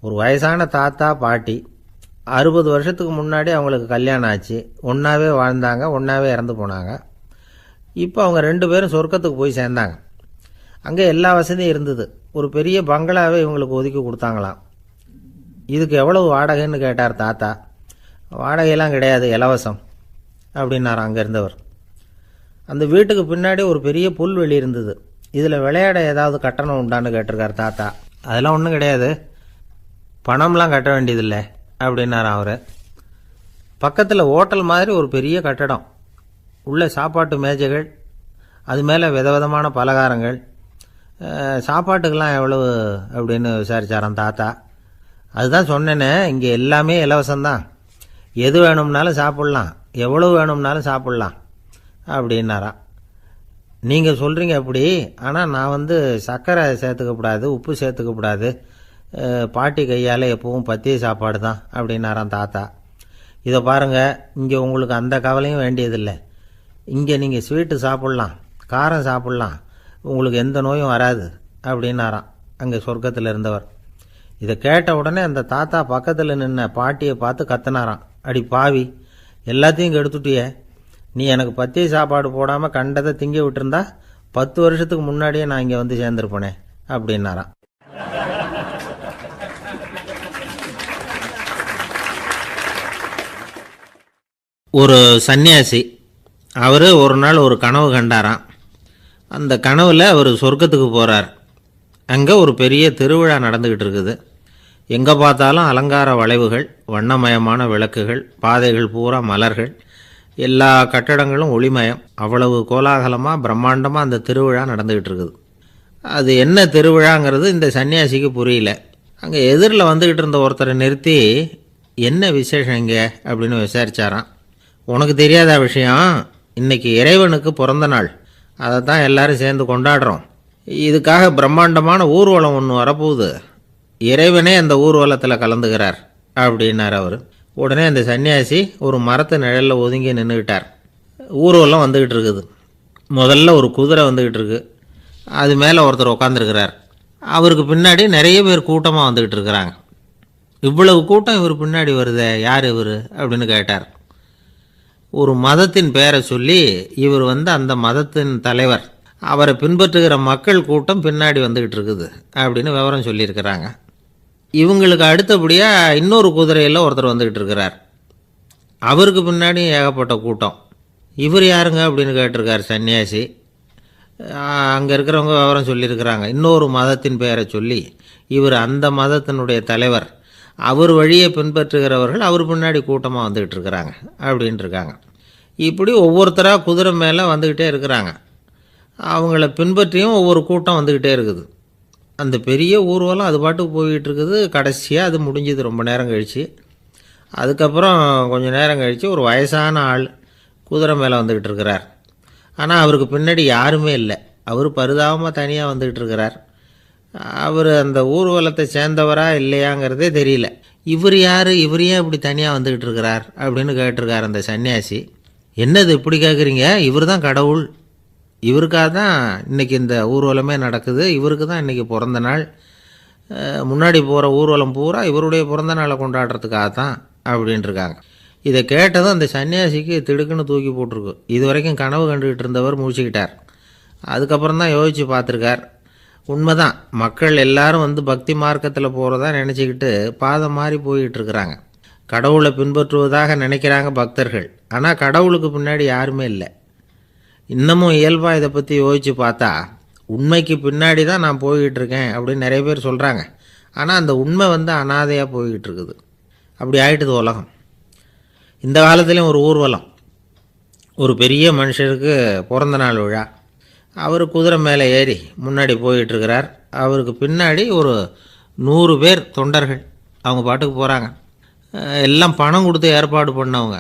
ஒரு வயசான தாத்தா பாட்டி 60 வருஷத்துக்கு முன்னாடி அவங்களுக்கு கல்யாணம் ஆச்சு. ஒன்றாவே வாழ்ந்தாங்க, ஒன்றாவே இறந்து போனாங்க. இப்போ அவங்க 2 பேரும் சொர்க்கத்துக்கு போய் சேர்ந்தாங்க. அங்கே எல்லா வசதியும் இருந்தது. ஒரு பெரிய பங்களாவே இவங்களுக்கு ஒதுக்கி கொடுத்தாங்களாம். இதுக்கு எவ்வளவு வாடகைன்னு கேட்டார் தாத்தா. வாடகையெல்லாம் கிடையாது, இலவசம் அப்படின்னார் அங்கே இருந்தவர். அந்த வீட்டுக்கு பின்னாடி ஒரு பெரிய புல்வெளி இருந்தது. இதில் விளையாட ஏதாவது கட்டணம் உண்டான்னு கேட்டிருக்கார் தாத்தா. அதெல்லாம் ஒன்றும் கிடையாது, பணம்லாம் கட்ட வேண்டியதில்லை அப்படின்னார் அவர். பக்கத்தில் ஹோட்டல் மாதிரி ஒரு பெரிய கட்டடம், உள்ள சாப்பாட்டு மேஜைகள், அது மேலே விதவிதமான பலகாரங்கள். சாப்பாட்டுக்கெல்லாம் எவ்வளவு அப்படின்னு விசாரிச்சாராம் தாத்தா. அதுதான் சொன்னேனே, இங்கே எல்லாமே இலவசம்தான், எது வேணும்னாலும் சாப்பிட்லாம், எவ்வளவு வேணும்னாலும் சாப்பிட்லாம் அப்படின்னாராம். நீங்கள் சொல்கிறீங்க அப்படி, ஆனால் நான் சர்க்கரை சேர்த்துக்கக்கூடாது, உப்பு சேர்த்துக்கக்கூடாது, பாட்டி கையால் எப்பவும் பத்திய சாப்பாடு தான் அப்படின்னாராம் தாத்தா. இதை பாருங்கள், இங்கே உங்களுக்கு அந்த கவலையும் வேண்டியதில்லை. இங்கே நீங்கள் ஸ்வீட்டு சாப்பிட்லாம், காரம் சாப்பிட்லாம், உங்களுக்கு எந்த நோயும் வராது அப்படின்னாராம் அங்கே சொர்க்கத்தில் இருந்தவர். இதை கேட்ட உடனே அந்த தாத்தா பக்கத்தில் நின்ன பாட்டியை பார்த்து கத்தினாராம். அடி பாவி, எல்லாத்தையும் கெடுத்துட்டியே, நீ எனக்கு பத்திய சாப்பாடு போடாமல் கண்டதை திங்க விட்டுருந்தா 10 வருஷத்துக்கு முன்னாடியே நான் இங்கே சேர்ந்துருப்பேனே அப்படின்னாராம். ஒரு சன்னியாசி, அவர் ஒரு நாள் ஒரு கனவு கண்டாராம். அந்த கனவில் அவர் சொர்க்கத்துக்கு போகிறார். அங்கே ஒரு பெரிய திருவிழா நடந்துக்கிட்டு இருக்குது. எங்கே பார்த்தாலும் அலங்கார வளைவுகள், வண்ணமயமான விளக்குகள், பாதைகள் பூரா மலர்கள், எல்லா கட்டடங்களும் ஒளிமயம். அவ்வளவு கோலாகலமாக பிரம்மாண்டமாக அந்த திருவிழா நடந்துக்கிட்டு இருக்குது. அது என்ன திருவிழாங்கிறது இந்த சன்னியாசிக்கு புரியல. அங்கே எதிரில் வந்துக்கிட்டு இருந்த ஒருத்தரை நிறுத்தி, என்ன விசேஷம் இங்கே அப்படின்னு விசாரித்தாராம். உனக்கு தெரியாத விஷயம், இன்றைக்கி இறைவனுக்கு பிறந்த நாள், அதை தான் எல்லோரும் சேர்ந்து கொண்டாடுறோம். இதுக்காக பிரம்மாண்டமான ஊர்வலம் ஒன்று வரப்போகுது, இறைவனே அந்த ஊர்வலத்தில் கலந்துக்கிறார் அப்படின்னார் அவர். உடனே அந்த சன்னியாசி ஒரு மரத்து நிழலில் ஒதுங்கி நின்றுக்கிட்டார். ஊர்வலம் வந்துக்கிட்டு இருக்குது. முதல்ல ஒரு குதிரை வந்துக்கிட்டு இருக்கு, அது மேலே ஒருத்தர் உட்காந்துருக்கிறார். அவருக்கு பின்னாடி நிறைய பேர் கூட்டமாக வந்துக்கிட்டு இருக்கிறாங்க. இவ்வளவு கூட்டம் இவர் பின்னாடி வருதே, யார் இவர் அப்படின்னு கேட்டார். ஒரு மதத்தின் பெயரை சொல்லி, இவர் அந்த மதத்தின் தலைவர், அவரை பின்பற்றுகிற மக்கள் கூட்டம் பின்னாடி வந்துக்கிட்டு இருக்குது அப்படின்னு விவரம் சொல்லியிருக்கிறாங்க. இவங்களுக்கு அடுத்தபடியாக இன்னொரு குதிரையில் ஒருத்தர் வந்துக்கிட்டு இருக்கிறார். அவருக்கு பின்னாடி ஏகப்பட்ட கூட்டம். இவர் யாருங்க அப்படின்னு கேட்டிருக்கார் சன்னியாசி. அங்கே இருக்கிறவங்க விவரம் சொல்லியிருக்கிறாங்க. இன்னொரு மதத்தின் பெயரை சொல்லி, இவர் அந்த மதத்தினுடைய தலைவர், அவர் வழியை பின்பற்றுகிறவர்கள் அவர் பின்னாடி கூட்டமாக வந்துக்கிட்டு இருக்கிறாங்க அப்படின்ட்டு இருக்காங்க. இப்படி ஒவ்வொருத்தராக குதிரை மேலே வந்துக்கிட்டே இருக்கிறாங்க. அவங்கள பின்பற்றியும் ஒவ்வொரு கூட்டம் வந்துக்கிட்டே இருக்குது. அந்த பெரிய ஊர்வலம் அது பாட்டுக்கு போய்கிட்டு இருக்குது. கடைசியாக அது முடிஞ்சுது ரொம்ப நேரம் கழித்து. அதுக்கப்புறம் கொஞ்சம் நேரம் கழித்து ஒரு வயசான ஆள் குதிரை மேலே வந்துக்கிட்டு இருக்கிறார். ஆனால் அவருக்கு பின்னாடி யாருமே இல்லை. அவர் பரிதாபமாக தனியாக வந்துக்கிட்டு இருக்கிறார். அவர் அந்த ஊர்வலத்தை சேர்ந்தவரா இல்லையாங்கிறதே தெரியல. இவர் யார், இவர் ஏன் இப்படி தனியாக வந்துக்கிட்டு இருக்கிறார் அப்படின்னு கேட்டிருக்கார் அந்த சன்னியாசி. என்னது இப்படி கேட்குறீங்க, இவர் தான் கடவுள், இவருக்காக தான் இன்றைக்கி இந்த ஊர்வலமே நடக்குது, இவருக்கு தான் இன்றைக்கி பிறந்த நாள், முன்னாடி போகிற ஊர்வலம் பூரா இவருடைய பிறந்த நாளை கொண்டாடுறதுக்காக தான் அப்படின்ட்டுருக்காங்க. இதை கேட்டதும் அந்த சன்னியாசிக்கு திடுக்குன்னு தூக்கி போட்டிருக்கு. இது வரைக்கும் கனவு கண்டுக்கிட்டு இருந்தவர் முடிச்சுக்கிட்டார். அதுக்கப்புறம் தான் யோசித்து பார்த்துருக்கார். உண்மைதான், மக்கள் எல்லாரும் பக்தி மார்க்கத்தில் போகிறதா நினச்சிக்கிட்டு பாதம் மாறி போய்கிட்டு இருக்கிறாங்க. கடவுளை பின்பற்றுவதாக நினைக்கிறாங்க பக்தர்கள், ஆனால் கடவுளுக்கு பின்னாடி யாருமே இல்லை. இன்னமும் இயல்பாக இதை பற்றி யோசித்து பார்த்தா, உண்மைக்கு பின்னாடி தான் நான் போய்கிட்டு இருக்கேன் அப்படின்னு நிறைய பேர் சொல்கிறாங்க. ஆனால் அந்த உண்மை அனாதையாக போய்கிட்டு இருக்குது. அப்படி ஆகிட்டுது உலகம். இந்த காலத்துலேயும் ஒரு ஊர்வலம், ஒரு பெரிய மனுஷருக்கு பிறந்த நாள் விழா. அவர் குதிரை மேலே ஏறி முன்னாடி போயிட்டுருக்கிறார். அவருக்கு பின்னாடி ஒரு 100 பேர் தொண்டர்கள் அவங்க பாட்டுக்கு போகிறாங்க. எல்லாம் பணம் கொடுத்து ஏற்பாடு பண்ணவங்க,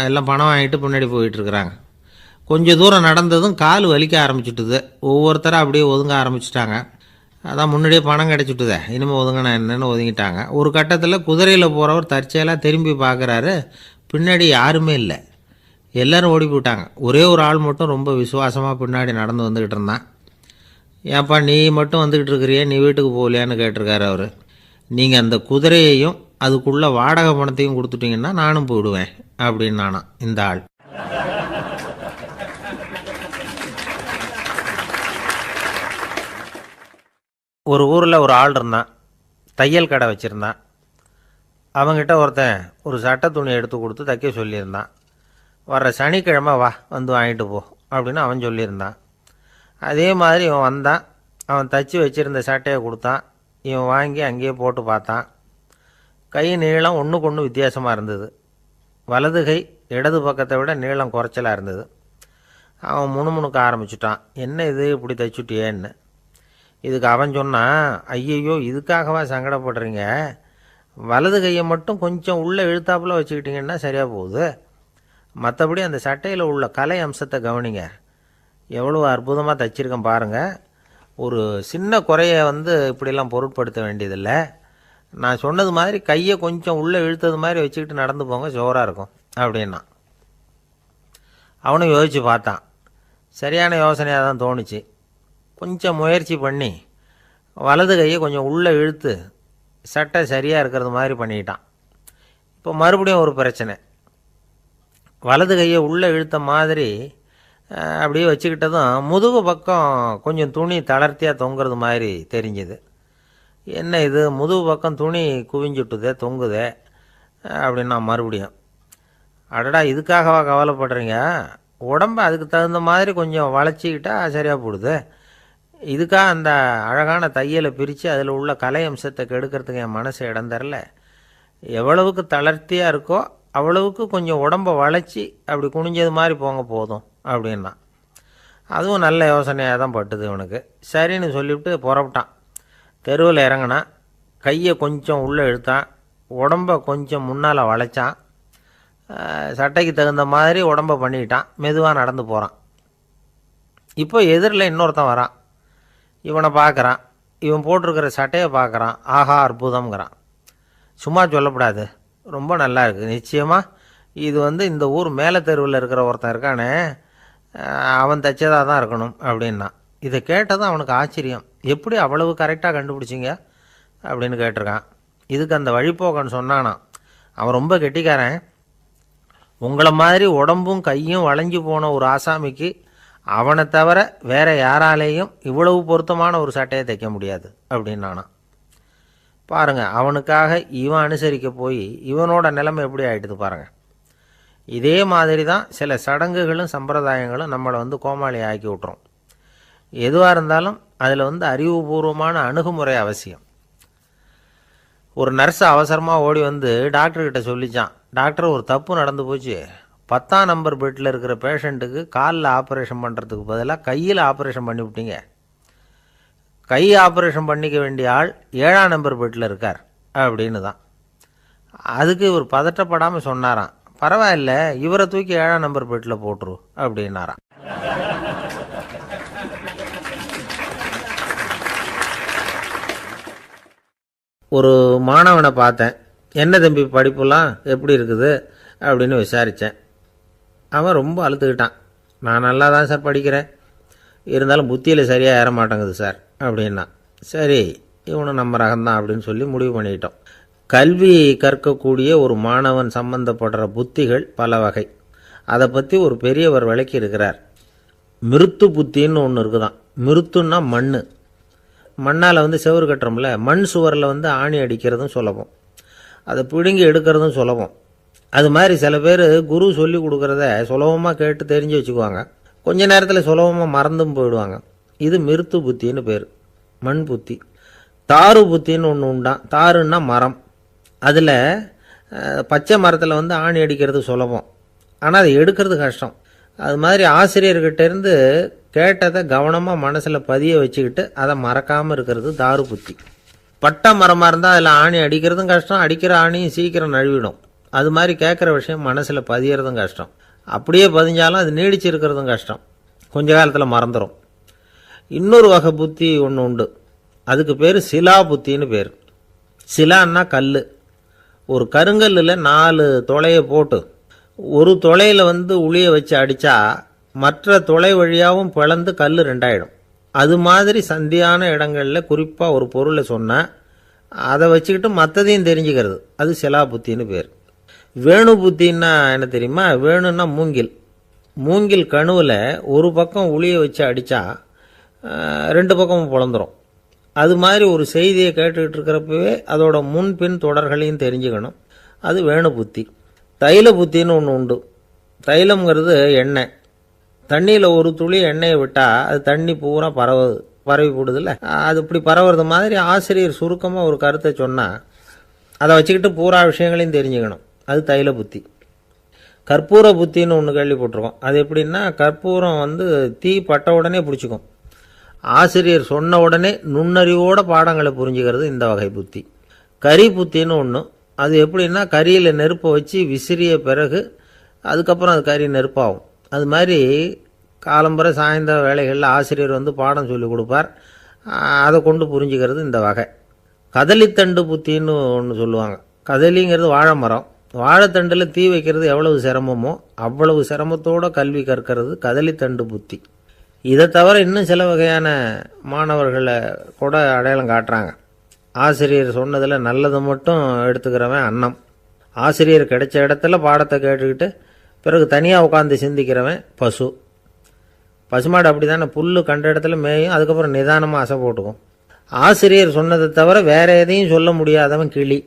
எல்லாம் பணம் வாங்கிட்டு பின்னாடி போயிட்டுருக்குறாங்க. கொஞ்சம் தூரம் நடந்ததும் கால் வலிக்க ஆரம்பிச்சுட்டுது. ஒவ்வொருத்தராக அப்படியே ஒதுங்க ஆரம்பிச்சிட்டாங்க. அதான் முன்னாடியே பணம் கிடச்சிட்டுதே, இனிமேல் ஒதுங்கினா என்னென்னு ஒதுங்கிட்டாங்க. ஒரு கட்டத்தில் குதிரையில் போகிறவர் தற்செயலாக திரும்பி பார்க்குறாரு, பின்னாடி யாருமே இல்லை, எல்லோரும் ஓடி போயிட்டாங்க. ஒரே ஒரு ஆள் மட்டும் ரொம்ப விசுவாசமாக பின்னாடி நடந்து வந்துக்கிட்டு இருந்தான். ஏன்ப்பா நீ மட்டும் வந்துக்கிட்டு இருக்கிறியே, நீ வீட்டுக்கு போகலையான்னு கேட்டிருக்காரு அவர். நீங்கள் அந்த குதிரையையும் அதுக்குள்ள வாடகை பணத்தையும் கொடுத்துட்டீங்கன்னா நானும் போயிடுவேன் அப்படின்னு நானா இந்த ஆள். ஒரு ஊரில் ஒரு ஆள் இருந்தான், தையல் கடை வச்சுருந்தான். அவங்ககிட்ட ஒருத்தன் ஒரு சட்டை துணி எடுத்து கொடுத்து தைக்க சொல்லியிருந்தான். வர்ற சனிக்கிழமை வா வந்து வாங்கிட்டு போ அப்படின்னு அவன் சொல்லியிருந்தான். அதே மாதிரி இவன் வந்தான். அவன் தச்சு வச்சுருந்த சட்டையை கொடுத்தான். இவன் வாங்கி அங்கேயே போட்டு பார்த்தான். கை நீளம் ஒன்றுக்கு ஒன்று வித்தியாசமாக இருந்தது. வலது கை இடது பக்கத்தை விட நீளம் குறைச்சலாக இருந்தது. அவன் முணுமுணுக்க ஆரம்பிச்சுட்டான், என்ன இது இப்படி தைச்சுட்டியேன்னு. இதுக்கு அவன் சொன்னான், ஐயையோ இதுக்காகவா சங்கடப்படுறீங்க, வலது கையை மட்டும் கொஞ்சம் உள்ளே இழுத்தாப்புல வச்சுக்கிட்டிங்கன்னா சரியாக போகுது. மற்றபடி அந்த சட்டையில் உள்ள கலை அம்சத்தை கவனிங்க, எவ்வளோ அற்புதமாக தைச்சிருக்கேன் பாருங்கள். ஒரு சின்ன குறையை இப்படிலாம் பொருட்படுத்த வேண்டியதில்லை. நான் சொன்னது மாதிரி கையை கொஞ்சம் உள்ளே இழுத்தது மாதிரி வச்சுக்கிட்டு நடந்து போங்க, ஜோராக இருக்கும் அப்படின்னா. அவனும் யோசித்து பார்த்தான். சரியான யோசனையாக தான் தோணுச்சு. கொஞ்சம் முயற்சி பண்ணி வலது கையை கொஞ்சம் உள்ளே இழுத்து சட்டை சரியாக இருக்கிறது மாதிரி பண்ணிக்கிட்டான். இப்போ மறுபடியும் ஒரு பிரச்சனை. வலது கையை உள்ளே இழுத்த மாதிரி அப்படியே வச்சுக்கிட்டதும் முதுகு பக்கம் கொஞ்சம் துணி தளர்த்தியாக தொங்குறது மாதிரி தெரிஞ்சுது. என்ன இது முதுகு பக்கம் துணி குவிஞ்சுட்டுதே தொங்குதே அப்படின்னா மறுபடியும், அடடா இதுக்காகவா கவலைப்படுறீங்க, உடம்பை அதுக்கு தகுந்த மாதிரி கொஞ்சம் வளைச்சிக்கிட்டா சரியாக போடுது. இதுக்காக அந்த அழகான தையலை பிரித்து அதில் உள்ள கலை அம்சத்தை கெடுக்கிறதுக்கு என் மனசை இடம் தரல. எவ்வளவுக்கு தளர்த்தியாக இருக்கோ அவ்வளவுக்கு கொஞ்சம் உடம்பை வளைச்சி அப்படி குனிஞ்சது மாதிரி போங்க போதும் அப்படின்னா. அதுவும் நல்ல யோசனையாக தான் பட்டுது இவனுக்கு. சரின்னு சொல்லிவிட்டு புறப்பட்டான். தெருவில் இறங்கினான். கையை கொஞ்சம் உள்ளே இழுத்தான், உடம்பை கொஞ்சம் முன்னால் வளைச்சான், சட்டைக்கு தகுந்த மாதிரி உடம்பை பண்ணிக்கிட்டான். மெதுவாக நடந்து போகிறான். இப்போ எதிரில் இன்னொருத்தன் வரான். இவனை பார்க்குறான். இவன் போட்டிருக்கிற சட்டையை பார்க்குறான். ஆஹா அற்புதம்ங்கிறான். சும்மா சொல்லக்கூடாது, ரொம்ப நல்லா இருக்குது நிச்சயமாக. இது இந்த ஊர் மேலே தெருவில் இருக்கிற ஒருத்தன் இருக்கானே, அவன் தைச்சதாக தான் இருக்கணும் அப்படின்னா. இதை கேட்டதும் அவனுக்கு ஆச்சரியம். எப்படி அவ்வளவு கரெக்டாக கண்டுபிடிச்சிங்க அப்படின்னு கேட்டிருக்கான். இதுக்கு அந்த வழிபோக்கன்னு சொன்னானான், அவன் ரொம்ப கெட்டிக்காரன், உங்களை மாதிரி உடம்பும் கையும் வளைஞ்சு போன ஒரு ஆசாமிக்கு அவனை தவிர வேற யாராலேயும் இவ்வளவு பொருத்தமான ஒரு சட்டையை தைக்க முடியாது அப்படின்னானா. பாருங்கள், அவனுக்காக இவன் அனுசரிக்க போய் இவனோட நிலைமை எப்படி ஆகிடுது பாருங்கள். இதே மாதிரி தான் சில சடங்குகளும் சம்பிரதாயங்களும் நம்மளை கோமாளி ஆக்கி விட்டுரும். எதுவாக இருந்தாலும் அதில் அறிவுபூர்வமான அணுகுமுறை அவசியம். ஒரு நர்ஸ் அவசரமாக ஓடி டாக்டர்கிட்ட சொல்லிச்சான், டாக்டர் ஒரு தப்பு நடந்து போச்சு, 10ஆம் நம்பர் பெட்டில் இருக்கிற பேஷண்ட்டுக்கு காலில் ஆப்ரேஷன் பண்ணுறதுக்கு பதிலாக கையில் ஆப்ரேஷன் பண்ணி விட்டீங்க. கை ஆப்ரேஷன் பண்ணிக்க வேண்டிய ஆள் 7ஆம் நம்பர் பெட்டில் இருக்கார் அப்படின்னு தான். அதுக்கு இவர் பதட்டப்படாமல் சொன்னாராம், பரவாயில்ல இவரை தூக்கி 7ஆம் நம்பர் பெட்டில் போட்டுரு அப்படின்னாராம். ஒரு மாணவனை பார்த்தேன். என்ன தம்பி படிப்புலாம் எப்படி இருக்குது அப்படின்னு விசாரித்தேன். அவன் ரொம்ப அழுத்துக்கிட்டான். நான் நல்லா தான் சார் படிக்கிறேன், இருந்தாலும் புத்தியில் சரியாக ஏற மாட்டேங்குது சார் அப்படின்னா. சரி இவனும் நம்ம ரகம்தான் அப்படின்னு சொல்லி முடிவு பண்ணிக்கிட்டோம். கல்வி கற்கக்கூடிய ஒரு மாணவன் சம்பந்தப்படுற புத்திகள் பல வகை. அதை பற்றி ஒரு பெரியவர் விளக்கி இருக்கிறார். மிருத்து புத்தின்னு ஒன்று இருக்குதான். மிருத்துன்னா மண். மண்ணால் செவுறு கட்டுறோம்ல, மண் சுவரில் ஆணி அடிக்கிறதும் சுலபம், அதை பிடுங்கி எடுக்கிறதும் சுலபம். அது மாதிரி சில பேர் குரு சொல்லி கொடுக்குறத சுலபமாக கேட்டு தெரிஞ்சு வச்சுக்குவாங்க, கொஞ்ச நேரத்தில் சுலபமாக மறந்தும் போயிடுவாங்க. இது மிருத்து புத்தின்னு பேர், மண் புத்தி. தாரு புத்தின்னு ஒன்று உண்டான். தாருன்னா மரம். அதில் பச்சை மரத்தில் ஆணி அடிக்கிறது சுலபம், ஆனால் அதை எடுக்கிறது கஷ்டம். அது மாதிரி ஆசிரியர்கிட்டேருந்து கேட்டதை கவனமாக மனசில் பதிய வச்சுக்கிட்டு அதை மறக்காமல் இருக்கிறது தாரு புத்தி. பட்டை மரமாக இருந்தால் அதில் ஆணி அடிக்கிறதும் கஷ்டம், அடிக்கிற ஆணியும் சீக்கிரம் நழுவிடும். அது மாதிரி கேட்குற விஷயம் மனசில் பதியறதும் கஷ்டம், அப்படியே பதிஞ்சாலும் அது நீடிச்சு இருக்கிறதும் கஷ்டம், கொஞ்ச காலத்தில் மறந்துடும். இன்னொரு வகை புத்தி ஒன்று உண்டு, அதுக்கு பேர் சிலா புத்தின்னு பேர். சிலான்னா கல். ஒரு கருங்கல்லில் 4 துளையை போட்டு ஒரு துளையில் உளியை வச்சு அடித்தா மற்ற துளை வழியாகவும் பிளந்து கல் 2 ஆயிடும். அது மாதிரி சந்தியான இடங்களில் குறிப்பாக ஒரு பொருளை சொன்னால் அதை வச்சுக்கிட்டு மற்றதையும் தெரிஞ்சுக்கிறது, அது சிலா புத்தின்னு பேர். வேணு புத்தின்னா என்ன தெரியுமா? வேணுன்னா மூங்கில். மூங்கில் கணுவில் ஒரு பக்கம் உளியை வச்சு அடித்தா 2 பக்கமும் பிளந்துரும். அது மாதிரி ஒரு செய்தியை கேட்டுக்கிட்டு இருக்கிறப்பவே அதோட முன்பின் தொடர்களையும் தெரிஞ்சுக்கணும், அது வேணு புத்தி. தைல புத்தின்னு ஒன்று உண்டு. தைலம்ங்கிறது எண்ணெய். தண்ணியில் ஒரு துளி எண்ணெயை விட்டால் அது தண்ணி பூரா பரவி போடுதில்ல, அது இப்படி பரவுறது மாதிரி ஆசிரியர் சுருக்கமாக ஒரு கருத்தை சொன்னால் அதை வச்சுக்கிட்டு பூரா விஷயங்களையும் தெரிஞ்சுக்கணும், அது தைல புத்தி. கற்பூர புத்தின்னு ஒன்று கேள்விப்பட்டிருக்கோம். அது எப்படின்னா, கற்பூரம் தீ பட்ட உடனே பிடிச்சிக்கும். ஆசிரியர் சொன்ன உடனே நுண்ணறிவோட பாடங்களை புரிஞ்சுக்கிறது இந்த வகை புத்தி. கரி புத்தின்னு ஒன்று. அது எப்படின்னா, கரியில் நெருப்பை வச்சு விசிறிய பிறகு அதுக்கப்புறம் அது கறி நெருப்பாகும். அது மாதிரி காலம்பரை சாயந்தர வேலைகளில் ஆசிரியர் பாடம் சொல்லி கொடுப்பார், அதை கொண்டு புரிஞ்சுக்கிறது இந்த வகை. கதலித்தண்டு புத்தின்னு ஒன்று சொல்லுவாங்க. கதலிங்கிறது வாழை மரம். வாழைத்தண்டில் தீ வைக்கிறது எவ்வளவு சிரமமோ அவ்வளவு சிரமத்தோடு கல்வி கற்கிறது கதலித்தண்டு புத்தி. இதை தவிர இன்னும் சில வகையான மாணவர்களை கூட அடையாளம் காட்டுறாங்க. ஆசிரியர் சொன்னதில் நல்லதை மட்டும் எடுத்துக்கிறவன் அன்னம். ஆசிரியர் கிடைச்ச இடத்துல பாடத்தை கேட்டுக்கிட்டு பிறகு தனியாக உட்காந்து சிந்திக்கிறவன் பசு. பசுமாடு அப்படி தானே, புல் கண்ட இடத்துல மேயும், அதுக்கப்புறம் நிதானமாக அசை போட்டுக்கும். ஆசிரியர் சொன்னதை தவிர வேற எதையும் சொல்ல முடியாதவன் கிளி.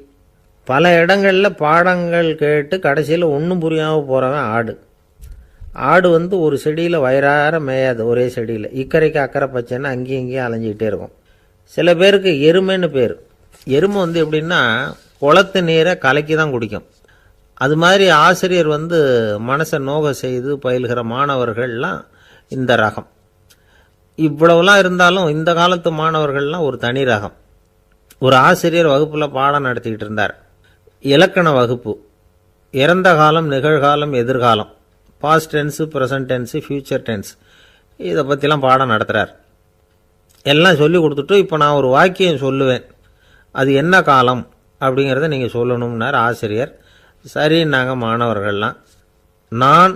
பல இடங்களில் பாடங்கள் கேட்டு கடைசியில் ஒன்றும் புரியாமல் போகிறவன் ஆடு. ஆடு ஒரு செடியில் வயிறார மேயாது, ஒரே செடியில். இக்கரைக்கு அக்கறை பச்சைன்னு அங்கேயும் இங்கேயும் அலைஞ்சிக்கிட்டே இருக்கும். சில பேருக்கு எருமைன்னு பேர். எருமை எப்படின்னா, குளத்து நீரை கலக்கி தான் குடிக்கும். அது மாதிரி ஆசிரியர் மனசை நோக செய்து பயில்கிற மாணவர்கள்லாம் இந்த ரகம். இவ்வளவுலாம் இருந்தாலும் இந்த காலத்து மாணவர்கள்லாம் ஒரு தனி ரகம். ஒரு ஆசிரியர் வகுப்பில் பாடம் நடத்திக்கிட்டு இருந்தார். இலக்கண வகுப்பு. இறந்த காலம், நிகழ்காலம், எதிர்காலம், past tense, present tense, future tense, இதை பற்றிலாம் பாடம் நடத்துகிறார். எல்லாம் சொல்லி கொடுத்துட்டு இப்போ நான் ஒரு வாக்கியம் சொல்லுவேன், அது என்ன காலம் அப்படிங்கிறத நீங்கள் சொல்லணும்னார் ஆசிரியர். சரின்னாங்க மாணவர்கள்லாம். நான்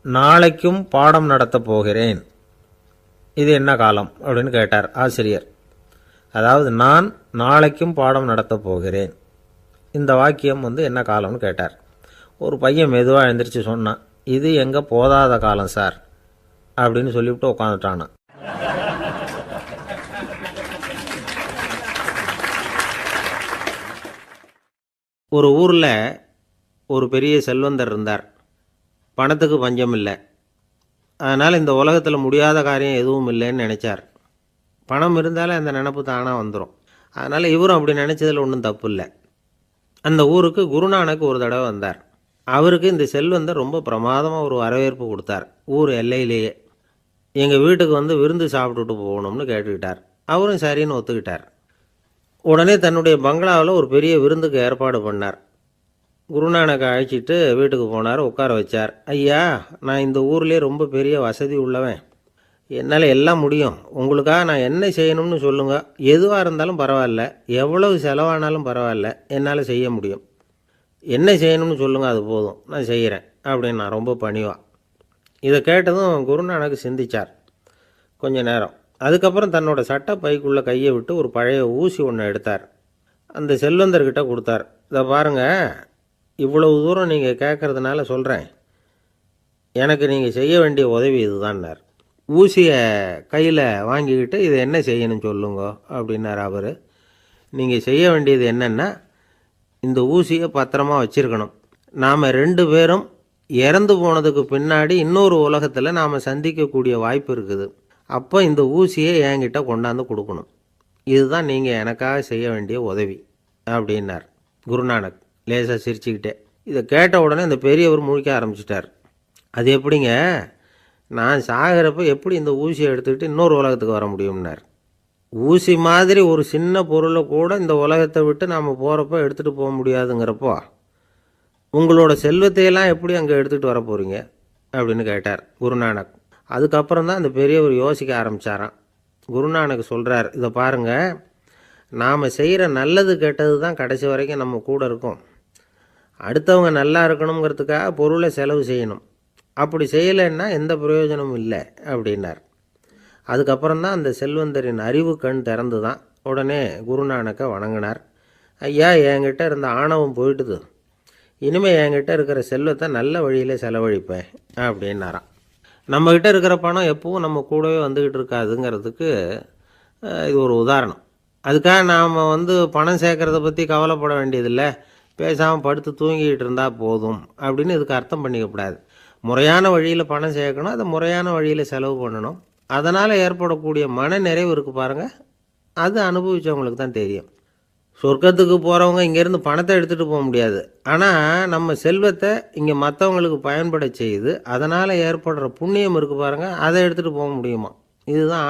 நாளைக்கும் பாடம் நடத்தப் போகிறேன், இது என்ன காலம் அப்படின்னு கேட்டார் ஆசிரியர். அதாவது நான் நாளைக்கும் பாடம் நடத்தப் போகிறேன், இந்த வாக்கியம் என்ன காலம்னு கேட்டார். ஒரு பையன் மெதுவாக எழுந்திரிச்சு சொன்னான், இது எங்கே போதாத காலம் சார் அப்படின்னு சொல்லிவிட்டு உட்காந்துட்டானா. ஒரு ஊரில் ஒரு பெரிய செல்வந்தர் இருந்தார். பணத்துக்கு பஞ்சம் இல்லை. அதனால் இந்த உலகத்தில் முடியாத காரியம் எதுவும் இல்லைன்னு நினச்சார். பணம் இருந்தாலே அந்த நினப்பு தானாக வந்துடும். அதனால் இவரும் அப்படி நினச்சதில் ஒன்றும் தப்பு இல்லை. அந்த ஊருக்கு குருநானக் ஒரு தடவை வந்தார். அவருக்கு இந்த செல்வந்தர் ரொம்ப பிரமாதமாக ஒரு வரவேற்பு கொடுத்தார். ஊர் எல்லையிலேயே எங்கள் வீட்டுக்கு விருந்து சாப்பிட்டுட்டு போகணும்னு கேட்டுக்கிட்டார். அவரும் சரின்னு ஒத்துக்கிட்டார். உடனே தன்னுடைய பங்களாவில் ஒரு பெரிய விருந்துக்கு ஏற்பாடு பண்ணார். குருநானக்கை அழைச்சிட்டு வீட்டுக்கு போனார், உட்கார வச்சார். ஐயா, நான் இந்த ஊர்லேயே ரொம்ப பெரிய வசதி உள்ளவன், என்னால் எல்லாம் முடியும், உங்களுக்காக நான் என்ன செய்யணும்னு சொல்லுங்கள், எதுவாக இருந்தாலும் பரவாயில்ல, எவ்வளவு செலவானாலும் பரவாயில்ல, என்னால் செய்ய முடியும், என்ன செய்யணும்னு சொல்லுங்கள், அது போதும், நான் செய்கிறேன் அப்படின்னு நான் ரொம்ப பணிவா. இதை கேட்டதும் குருநானக் சிந்திச்சார் கொஞ்ச நேரம். அதுக்கப்புறம் தன்னோட சட்டை பைக்குள்ளே கையை விட்டு ஒரு பழைய ஊசி ஒன்று எடுத்தார். அந்த செல்வந்தர்கிட்ட கொடுத்தார். இதை பாருங்கள், இவ்வளவு தூரம் நீங்கள் கேட்குறதுனால சொல்கிறேன், எனக்கு நீங்கள் செய்ய வேண்டிய உதவி இதுதான்னார். ஊசியை கையில் வாங்கிக்கிட்டு இதை என்ன செய்யணும்னு சொல்லுங்க அப்படின்னார் அவர். நீங்கள் செய்ய வேண்டியது என்னென்னா, இந்த ஊசியை பத்திரமா வச்சுருக்கணும். நாம் 2 பேரும் இறந்து போனதுக்கு பின்னாடி இன்னொரு உலகத்தில் நாம் சந்திக்கக்கூடிய வாய்ப்பு இருக்குது. அப்போ இந்த ஊசியை என்கிட்ட கொண்டாந்து கொடுக்கணும். இதுதான் நீங்கள் எனக்காக செய்ய வேண்டிய உதவி அப்படின்னார் குருநானக் லேசாக சிரிச்சுக்கிட்டே. இதை கேட்ட உடனே இந்த பெரியவர் முழிக்க ஆரம்பிச்சிட்டார். அது எப்படிங்க, நான் சாகிறப்ப எப்படி இந்த ஊசியை எடுத்துக்கிட்டு இன்னொரு உலகத்துக்கு வர முடியும்னார். ஊசி மாதிரி ஒரு சின்ன பொருளை கூட இந்த உலகத்தை விட்டு நாம் போகிறப்போ எடுத்துகிட்டு போக முடியாதுங்கிறப்போ உங்களோட செல்வத்தையெல்லாம் எப்படி அங்கே எடுத்துகிட்டு வர போகிறீங்க அப்படின்னு கேட்டார் குருநானக். அதுக்கப்புறம் தான் அந்த பெரியவர் யோசிக்க ஆரம்பித்தாராம். குருநானக் சொல்கிறார், இதை பாருங்கள், நாம் செய்கிற நல்லது கெட்டது தான் கடைசி வரைக்கும் நம்ம கூட இருக்கும். அடுத்தவங்க நல்லா இருக்கணுங்கிறதுக்காக பொருளை செலவு செய்யணும், அப்படி செய்யலைன்னா எந்த பிரயோஜனமும் இல்லை அப்படின்னார். அதுக்கப்புறம் தான் அந்த செல்வந்தரின் அறிவு கண் திறந்து தான். உடனே குருநானக்கை வணங்கினார். ஐயா, என்கிட்ட இருந்த ஆணவம் போயிட்டுது, இனிமேல் என்கிட்ட இருக்கிற செல்வத்தை நல்ல வழியில் செலவழிப்பேன் அப்படின்னாராம். நம்மக்கிட்ட இருக்கிற பணம் எப்பவும் நம்ம கூடவே வந்துக்கிட்டு இருக்காதுங்கிறதுக்கு இது ஒரு உதாரணம். அதுக்காக நாம் பணம் சேர்க்கறத பற்றி கவலைப்பட வேண்டியதில்லை, பேசாமல் படுத்து தூங்கிக்கிட்டு இருந்தால் போதும் அப்படின்னு இதுக்கு அர்த்தம் பண்ணிக்கக்கூடாது. முறையான வழியில் பணம் சேர்க்கணும், அதை முறையான வழியில் செலவு பண்ணணும். அதனால் ஏற்படக்கூடிய மன நிறைவு இருக்குது பாருங்கள், அது அனுபவித்தவங்களுக்கு தான் தெரியும். சொர்க்கத்துக்கு போகிறவங்க இங்கேருந்து பணத்தை எடுத்துகிட்டு போக முடியாது, ஆனால் நம்ம செல்வத்தை இங்கே மற்றவங்களுக்கு பயன்பட செய்யுது, அதனால் ஏற்படுற புண்ணியம் இருக்குது பாருங்கள், அதை எடுத்துகிட்டு போக முடியுமா. இதுதான்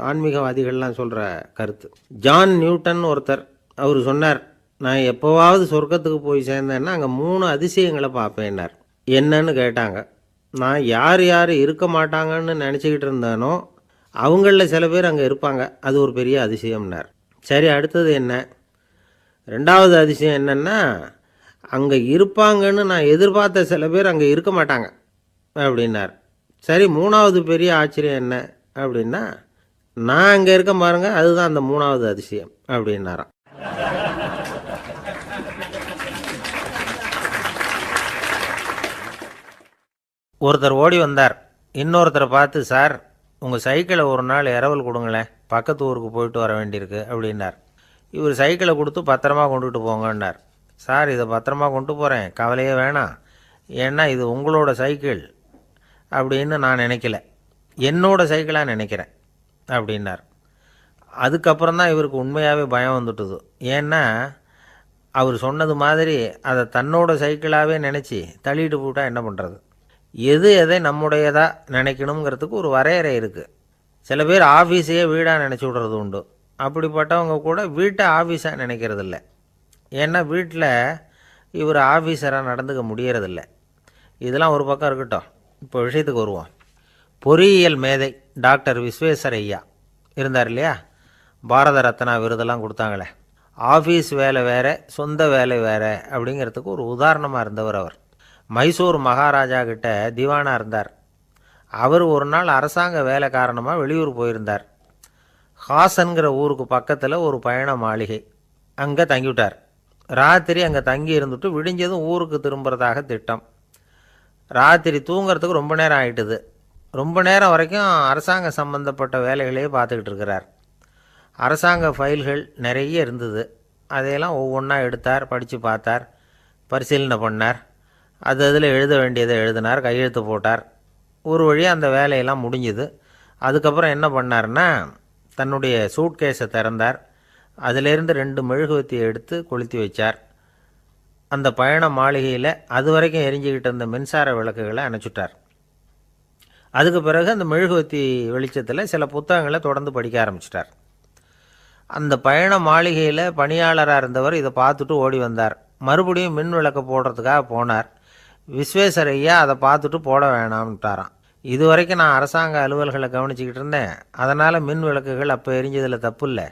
ஆன்மீகவாதிகள்லாம் சொல்கிற கருத்து. ஜான் நியூட்டன் ஒருத்தர், அவர் சொன்னார், நான் எப்போவாவது சொர்க்கத்துக்கு போய் சேர்ந்தேன்னா அங்கே 3 அதிசயங்களை பார்ப்பேன்னார். என்னன்னு கேட்டாங்க. நான் யார் யார் இருக்க மாட்டாங்கன்னு நினச்சிக்கிட்டு இருந்தேனோ அவங்களில் சில பேர் அங்கே இருப்பாங்க, அது ஒரு பெரிய அதிசயம்னார். சரி, அடுத்தது என்ன? 2வது அதிசயம் என்னென்னா, அங்கே இருப்பாங்கன்னு நான் எதிர்பார்த்த சில பேர் அங்கே இருக்க மாட்டாங்க அப்படின்னார். சரி, 3வது பெரிய ஆச்சரியம் என்ன அப்படின்னா, நான் அங்கே இருக்க பாருங்க, அதுதான் அந்த 3வது அதிசயம் அப்படின்னாராம். ஒருத்தர் ஓடி வந்தார், இன்னொருத்தரை பார்த்து, சார் உங்கள் சைக்கிளை ஒரு நாள் இரவல் கொடுங்களேன், பக்கத்து ஊருக்கு போயிட்டு வர வேண்டியிருக்கு அப்படின்னார். இவர் சைக்கிளை கொடுத்து பத்திரமா கொண்டுகிட்டு போங்கன்னார். சார், இதை பத்திரமா கொண்டு போகிறேன், கவலையே வேணாம், ஏன்னா இது உங்களோட சைக்கிள் அப்படின்னு நான் நினைக்கல, என்னோட சைக்கிளாக நினைக்கிறேன் அப்படின்னார். அதுக்கப்புறம் தான் இவருக்கு உண்மையாகவே பயம் வந்துட்டுது. ஏன்னா அவர் சொன்னது மாதிரி அதை தன்னோட சைக்கிளாகவே நினச்சி தள்ளிட்டு போட்டால் என்ன பண்ணுறது? எது எதை நம்முடையதாக நினைக்கணுங்கிறதுக்கு ஒரு வரையறை இருக்குது. சில பேர் ஆஃபீஸையே வீடாக நினச்சி விடுறது உண்டு. அப்படிப்பட்டவங்க கூட வீட்டை ஆஃபீஸாக நினைக்கிறதில்ல. ஏன்னா வீட்டில் இவர் ஆஃபீஸராக நடந்துக்க முடியறதில்ல. இதெல்லாம் ஒரு பக்கம் இருக்கட்டும், இப்போ விஷயத்துக்கு வருவோம். பொறியியல் மேதை டாக்டர் விஸ்வேஸ்வரய்யா இருந்தார் இல்லையா, பாரத ரத்னா விருதெல்லாம் கொடுத்தாங்களே. ஆஃபீஸ் வேலை வேறு, சொந்த வேலை வேறு அப்படிங்கிறதுக்கு ஒரு உதாரணமாக இருந்தவர் அவர். மைசூர் மகாராஜா கிட்ட திவானாக இருந்தார். அவர் ஒரு நாள் அரசாங்க வேலை காரணமாக வெளியூர் போயிருந்தார். ஹாசன்கிற ஊருக்கு பக்கத்தில் ஒரு பயண மாளிகை, அங்கே தங்கிவிட்டார். ராத்திரி அங்கே தங்கி இருந்துட்டு விடிஞ்சதும் ஊருக்கு திரும்புறதாக திட்டம். ராத்திரி தூங்கிறதுக்கு ரொம்ப நேரம் ஆகிட்டுது. ரொம்ப நேரம் வரைக்கும் அரசாங்க சம்பந்தப்பட்ட வேலைகளையே பார்த்துக்கிட்டு இருக்கிறார். அரசாங்க ஃபைல்கள் நிறைய இருந்தது. அதையெல்லாம் ஒவ்வொன்றா எடுத்தார், படித்து பார்த்தார், பரிசீலனை பண்ணார். அதில் எழுத வேண்டியதை எழுதினார், கையெழுத்து போட்டார். ஒரு வழியாக அந்த வேலையெல்லாம் முடிஞ்சுது. அதுக்கப்புறம் என்ன பண்ணார்னா, தன்னுடைய சூட்கேஸை திறந்தார். அதிலேருந்து 2 மெழுகுவத்தியை எடுத்து கொளுத்தி வச்சார். அந்த பயண மாளிகையில் அது வரைக்கும் எரிஞ்சிக்கிட்டு இருந்த மின்சார விளக்குகளை அணைச்சுட்டார். அதுக்கு பிறகு அந்த மெழுகுவத்தி வெளிச்சத்தில் சில புத்தகங்களை தொடர்ந்து படிக்க ஆரம்பிச்சிட்டார். அந்த பயண மாளிகையில் பணியாளராக இருந்தவர் இதை பார்த்துட்டு ஓடி வந்தார். மறுபடியும் மின் விளக்கு போடுறதுக்காக போனார். விஸ்வேஸ்வரய்யா அதை பார்த்துட்டு போட வேணாம்ட்டாராம். இது வரைக்கும் நான் அரசாங்க அலுவல்களை கவனிச்சிக்கிட்டு இருந்தேன், அதனால் மின் விளக்குகள் அப்போ எரிஞ்சதில் தப்பு இல்லை.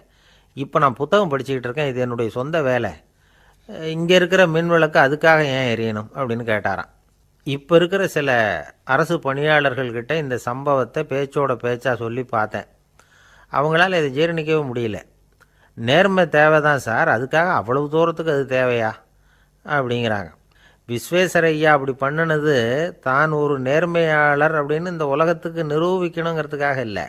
இப்போ நான் புத்தகம் படிச்சுக்கிட்டு இருக்கேன், இது என்னுடைய சொந்த வேலை, இங்கே இருக்கிற மின் விளக்கு அதுக்காக ஏன் எரியணும் அப்படின்னு கேட்டாராம். இப்போ இருக்கிற சில அரசு பணியாளர்கள்கிட்ட இந்த சம்பவத்தை பேச்சோட பேச்சாக சொல்லி பார்த்தேன். அவங்களால இதை ஜீரணிக்கவே முடியல. நேர்மை தேவை தான் சார், அதுக்காக அவ்வளவு தூரத்துக்கு அது தேவையா அப்படிங்கிறாங்க. விஸ்வேஸ்வரய்யா அப்படி பண்ணினது தான் ஒரு நேர்மையாளர் அப்படின்னு இந்த உலகத்துக்கு நிரூபிக்கணுங்கிறதுக்காக இல்லை.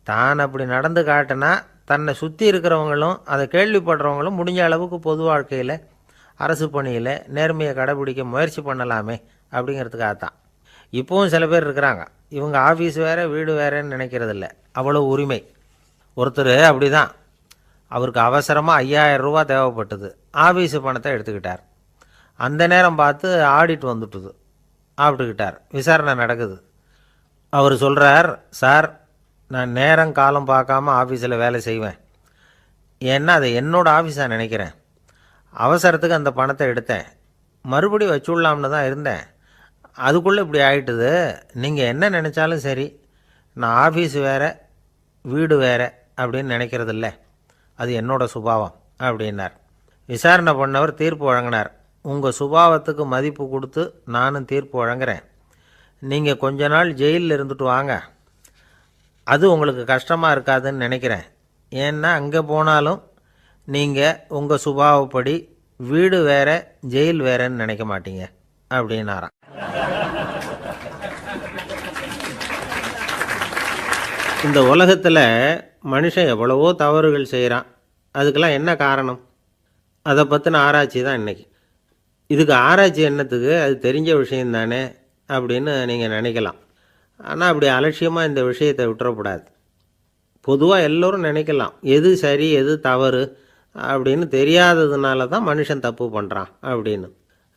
தான் அப்படி நடந்து காட்டினா தன்னை சுற்றி இருக்கிறவங்களும் அதை கேள்விப்படுறவங்களும் முடிஞ்ச அளவுக்கு பொது வாழ்க்கையில் அரசு பணியில் நேர்மையை கடைபிடிக்க முயற்சி பண்ணலாமே அப்படிங்கிறதுக்காகத்தான். இப்போவும் சில பேர் இருக்கிறாங்க, இவங்க ஆஃபீஸ் வேறு வீடு வேறேன்னு நினைக்கிறதில்ல, அவ்வளோ உரிமை. ஒருத்தர் அப்படி தான், அவருக்கு அவசரமாக 5000 ரூபா தேவைப்பட்டது. ஆஃபீஸு பணத்தை எடுத்துக்கிட்டார். அந்த நேரம் பார்த்து ஆடிட் வந்துட்டுது, ஆப்பிட்டுக்கிட்டார். விசாரணை நடக்குது. அவர் சொல்கிறார், சார் நான் நேரம் காலம் பார்க்காம ஆஃபீஸில் வேலை செய்வேன், ஏன்னா அதை என்னோடய ஆஃபீஸாக நினைக்கிறேன். அவசரத்துக்கு அந்த பணத்தை எடுத்தேன், மறுபடியும் வச்சுடலாம்னு தான் இருந்தேன், அதுக்குள்ளே இப்படி ஆகிட்டுது. நீங்கள் என்ன நினச்சாலும் சரி, நான் ஆஃபீஸ் வேறு வீடு வேறு அப்படின்னு நினைக்கிறதில்ல, அது என்னோடய சுபாவம் அப்படின்னார். விசாரணை பண்ணவர் தீர்ப்பு வழங்கினார். உங்கள் சுபாவத்துக்கு மதிப்பு கொடுத்து நானும் தீர்ப்பு வழங்குறேன். நீங்கள் கொஞ்ச நாள் ஜெயிலில் இருந்துட்டு வாங்க, அது உங்களுக்கு கஷ்டமாக இருக்காதுன்னு நினைக்கிறேன். ஏன்னா அங்கே போனாலும் நீங்கள் உங்கள் சுபாவப்படி வீடு வேற ஜெயில் வேறன்னு நினைக்க மாட்டீங்க அப்படின்னாராம். இந்த உலகத்தில் மனுஷன் எவ்வளவோ தவறுகள் செய்கிறான். அதுக்கெல்லாம் என்ன காரணம்? அதை பற்றின ஆராய்ச்சி தான் இன்றைக்கி. இதுக்கு ஆராய்ச்சி என்னத்துக்கு, அது தெரிஞ்ச விஷயம் தானே அப்படின்னு நீங்கள் நினைக்கலாம். ஆனால் அப்படி அலட்சியமாக இந்த விஷயத்தை விட்டுறக்கூடாது. பொதுவாக எல்லோரும் நினைக்கலாம் எது சரி எது தவறு அப்படின்னு தெரியாததுனால தான் மனுஷன் தப்பு பண்ணுறான் அப்படின்னு.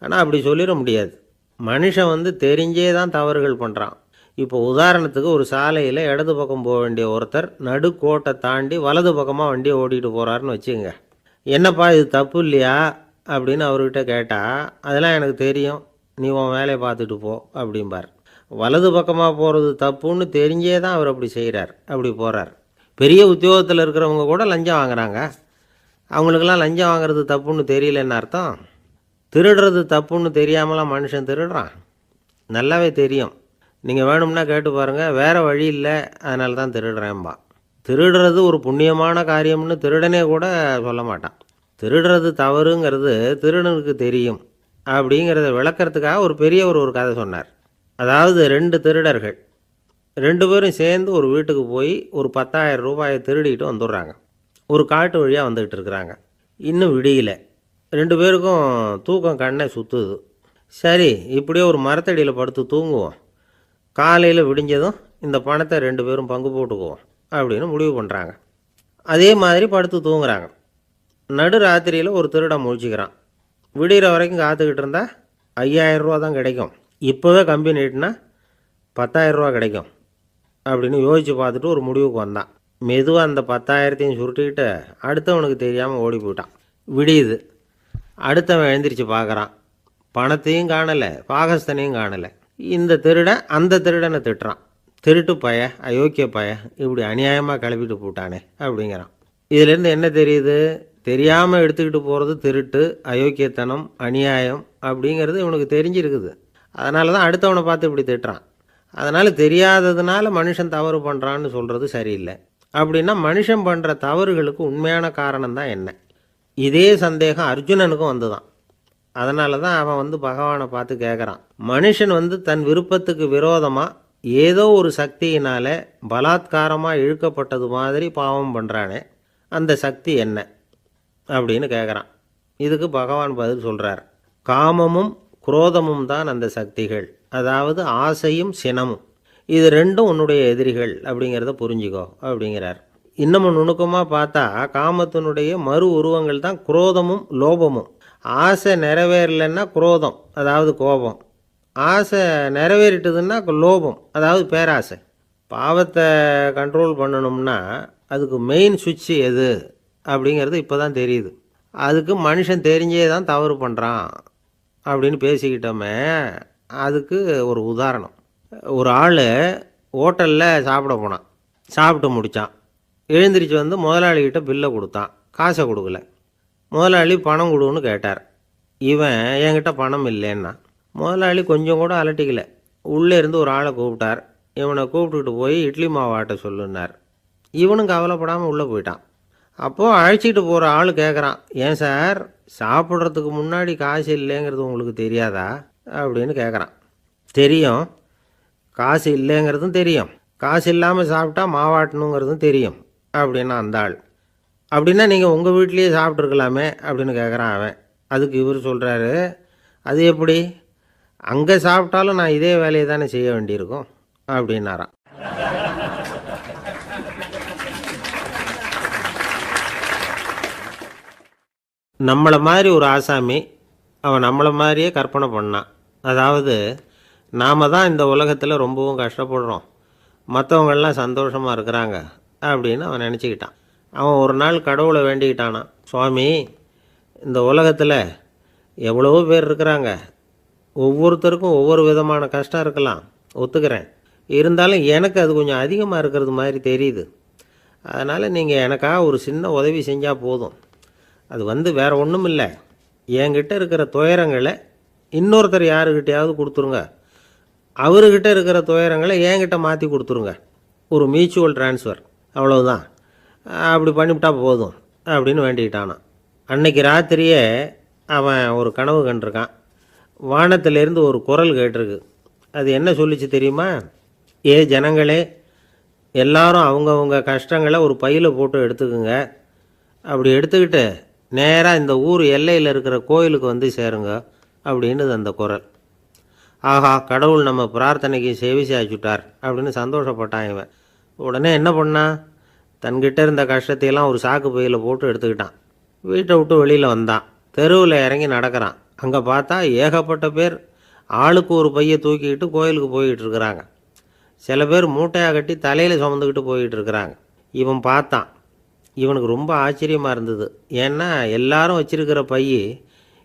ஆனால் அப்படி சொல்லிட முடியாது. மனுஷன் தெரிஞ்சே தான் தவறுகள் பண்ணுறான். இப்போ உதாரணத்துக்கு ஒரு சாலையில் இடது பக்கம் போக வேண்டிய ஒருத்தர் நடுக்கோட்டை தாண்டி வலது பக்கமாக வண்டியை ஓட்டிகிட்டு போகிறாருன்னு வச்சுக்கோங்க. என்னப்பா இது தப்பு இல்லையா அப்படின்னு அவர்கிட்ட கேட்டால், அதெல்லாம் எனக்கு தெரியும், நீ உன் வேலையை பார்த்துட்டு போ அப்படிம்பார். வலது பக்கமாக போகிறது தப்புன்னு தெரிஞ்சே தான் அவர் அப்படி செய்கிறார், அப்படி போகிறார். பெரிய உத்தியோகத்தில் இருக்கிறவங்க கூட லஞ்சம் வாங்குகிறாங்க. அவங்களுக்கெல்லாம் லஞ்சம் வாங்குறது தப்புன்னு தெரியலன்னு அர்த்தம்? திருடுறது தப்புன்னு தெரியாமலாம் மனுஷன் திருடுறான்? நல்லாவே தெரியும். நீங்கள் வேணும்னா கேட்டு பாருங்கள், வேறு வழி இல்லை அதனால தான் திருடுறேன்பா. திருடுறது ஒரு புண்ணியமான காரியம்னு திருடனே கூட சொல்ல மாட்டான். திருடுறது தவறுங்கிறது திருடனுக்கு தெரியும் அப்படிங்கிறத விளக்கிறதுக்காக ஒரு பெரியவர் ஒரு கதை சொன்னார். அதாவது 2 திருடர்கள் 2 பேரும் சேர்ந்து ஒரு வீட்டுக்கு போய் ஒரு 10,000 ரூபாயை திருடிட்டு வந்துடுறாங்க. ஒரு காட்டு வழியாக வந்துக்கிட்டு இருக்கிறாங்க. இன்னும் விடியல. 2 பேருக்கும் தூக்கம் கண்ணை சுற்றுது. சரி, இப்படியே ஒரு மரத்தடியில் படுத்து தூங்குவோம், காலையில் விடிஞ்சதும் இந்த பணத்தை 2 பேரும் பங்கு போட்டுக்குவோம் அப்படின்னு முடிவு பண்ணுறாங்க. அதே மாதிரி படுத்து தூங்குறாங்க. நடு ராத்திரியில் ஒரு திருடன் முழிச்சிக்கிறான். விடிகிற வரைக்கும் காத்துக்கிட்டு இருந்தால் 5,000 ரூபா தான் கிடைக்கும், இப்போவே கம்பி நீட்டினா 10,000 ரூபா கிடைக்கும் அப்படின்னு யோசித்து பார்த்துட்டு ஒரு முடிவுக்கு வந்தான். மெதுவாக அந்த 10,000த்தையும் சுருட்டிக்கிட்டு அடுத்தவனுக்கு தெரியாமல் ஓடி போயிட்டான். விடியுது. அடுத்தவன் எழுந்திரிச்சு பார்க்குறான். பணத்தையும் காணலை, பாகஸ்தனையும் காணலை. இந்த திருடன் அந்த திருடனை திட்டுறான். திருட்டு பய, அயோக்கிய பய, இப்படி அநியாயமாக கிளப்பிட்டு போட்டானே அப்படிங்கிறான். இதிலேருந்து என்ன தெரியுது? தெரியாமல் எடுத்துக்கிட்டு போகிறது திருட்டு, அயோக்கியத்தனம், அநியாயம் அப்படிங்கிறது இவனுக்கு தெரிஞ்சிருக்குது. அதனால தான் அடுத்தவனை பார்த்து இப்படி திட்டுறான். அதனால் தெரியாததுனால மனுஷன் தவறு பண்ணுறான்னு சொல்கிறது சரியில்லை. அப்படின்னா மனுஷன் பண்ணுற தவறுகளுக்கு உண்மையான காரணம் தான் என்ன? இதே சந்தேகம் அர்ஜுனனுக்கும் வந்துதான். அதனால தான் அவன் பகவானை பார்த்து கேட்குறான். மனுஷன் தன் விருப்பத்துக்கு விரோதமாக ஏதோ ஒரு சக்தியினால் பலாத்காரமாக இழுக்கப்பட்டது மாதிரி பாவம் பண்ணுறானே, அந்த சக்தி என்ன அப்படின்னு கேட்குறான். இதுக்கு பகவான் பதில் சொல்கிறார். காமமும் குரோதமும் தான் அந்த சக்திகள், அதாவது ஆசையும் சினமும். இது 2ம் உன்னுடைய எதிரிகள் அப்படிங்கிறத புரிஞ்சுக்கோ அப்படிங்கிறார். இன்னமும் நுணுக்கமாக பார்த்தா காமத்தினுடைய மறு உருவங்கள் தான் குரோதமும் லோபமும். ஆசை நிறைவேறலைன்னா குரோதம், அதாவது கோபம். ஆசை நிறைவேறிட்டதுன்னா லோபம், அதாவது பேராசை. பாவத்தை கண்ட்ரோல் பண்ணணும்னா அதுக்கு மெயின் சுவிட்சு எது அப்படிங்கிறது இப்போ தான் தெரியுது. அதுக்கு மனுஷன் தெரிஞ்சே தான் தவறு பண்ணுறான் அப்படின்னு பேசிக்கிட்டோமே. அதுக்கு ஒரு உதாரணம். ஒரு ஆள் ஹோட்டலில் சாப்பிட போனான். சாப்பிட்டு முடித்தான். எழுந்திரிச்சு முதலாளிகிட்ட பில்லை கொடுத்தான். காசை கொடுக்கல. முதலாளி பணம் கொடுன்னு கேட்டார். இவன் என்கிட்ட பணம் இல்லைன்னா. முதலாளி கொஞ்சம் கூட அலட்டிக்கல. உள்ளே இருந்து ஒரு ஆளை கூப்பிட்டார். இவனை கூப்பிட்டுட்டு போய் இட்லி மாவு ஆட்ட சொல்லுன்னார். இவனும் கவலைப்படாமல் உள்ளே போயிட்டான். அப்போது அழைச்சிட்டு போகிற ஆள் கேட்குறான், ஏன் சார் சாப்பிட்றதுக்கு முன்னாடி காசு இல்லைங்கிறது உங்களுக்கு தெரியாதா அப்படின்னு கேட்குறான். தெரியும், காசு இல்லைங்கிறதும் தெரியும், காசு இல்லாமல் சாப்பிட்டா மாவாட்டணுங்கிறதும் தெரியும் அப்படின்னா அந்த ஆள். அப்படின்னா நீங்கள் உங்கள் வீட்லேயே சாப்பிட்ருக்கலாமே அப்படின்னு கேட்குறான் அவன். அதுக்கு இவர் சொல்கிறாரு, அது எப்படி, அங்கே சாப்பிட்டாலும் நான் இதே வேலையை தானே செய்ய வேண்டியிருக்கும் அப்படின்னாராம். நம்மளை மாதிரி ஒரு ஆசாமி அவன் நம்மளை மாதிரியே கற்பனை பண்ணான். அதாவது நாம் தான் இந்த உலகத்தில் ரொம்பவும் கஷ்டப்படுறோம், மற்றவங்கள்லாம் சந்தோஷமாக இருக்கிறாங்க அப்படின்னு அவன் நினச்சிக்கிட்டான். அவன் ஒரு நாள் கடவுளை வேண்டிக்கிட்டானான். சுவாமி, இந்த உலகத்தில் எவ்வளவோ பேர் இருக்கிறாங்க, ஒவ்வொருத்தருக்கும் ஒவ்வொரு விதமான கஷ்டம் இருக்கலாம், ஒத்துக்கிறேன். இருந்தாலும் எனக்கு அது கொஞ்சம் அதிகமாக இருக்கிறது மாதிரி தெரியுது. அதனால் நீங்கள் எனக்காக ஒரு சின்ன உதவி செஞ்சால் போதும். அது வேறு ஒன்றும் இல்லை, என்கிட்ட இருக்கிற துயரங்களை இன்னொருத்தர் யாருக்கிட்டையாவது கொடுத்துருங்க, அவர்கிட்ட இருக்கிற துயரங்களை என்கிட்ட மாற்றி கொடுத்துருங்க. ஒரு மியூச்சுவல் ட்ரான்ஸ்ஃபர், அவ்வளவுதான். அப்படி பண்ணிவிட்டா போதும் அப்படின்னு வேண்டிக்கிட்டானான். அன்னைக்கு ராத்திரியே அவன் ஒரு கனவு கண்டிருக்கான். வானத்திலேருந்து ஒரு குரல் கேட்டிருக்கு. அது என்ன சொல்லிச்சு தெரியுமா? ஏ ஜனங்களே, எல்லாரும் அவங்கவுங்க கஷ்டங்களை ஒரு பையில் போட்டு எடுத்துக்குங்க. அப்படி எடுத்துக்கிட்டு நேராக இந்த ஊர் எல்லையில் இருக்கிற கோயிலுக்கு வந்து சேருங்க அப்படின்னுது அந்த குரல். ஆஹா, கடவுள் நம்ம பிரார்த்தனைக்கு செவி சாய்ச்சுட்டார் அப்படின்னு சந்தோஷப்பட்டான் இவன். உடனே என்ன பண்ணான்? தன்கிட்ட இருந்த கஷ்டத்தையெல்லாம் ஒரு சாக்கு பையில் போட்டு எடுத்துக்கிட்டான். வீட்டை விட்டு வெளியில் வந்தான். தெருவில் இறங்கி நடக்கிறான். அங்கே பார்த்தா ஏகப்பட்ட பேர் ஆளுக்கு ஒரு பையை தூக்கிக்கிட்டு கோயிலுக்கு போய்கிட்டு இருக்கிறாங்க. சில பேர் மூட்டையாக கட்டி தலையில் சுமந்துக்கிட்டு போய்கிட்டு இருக்கிறாங்க. இவன் பார்த்தான். இவனுக்கு ரொம்ப ஆச்சரியமாக இருந்தது. ஏன்னா எல்லாரும் வச்சிருக்கிற பை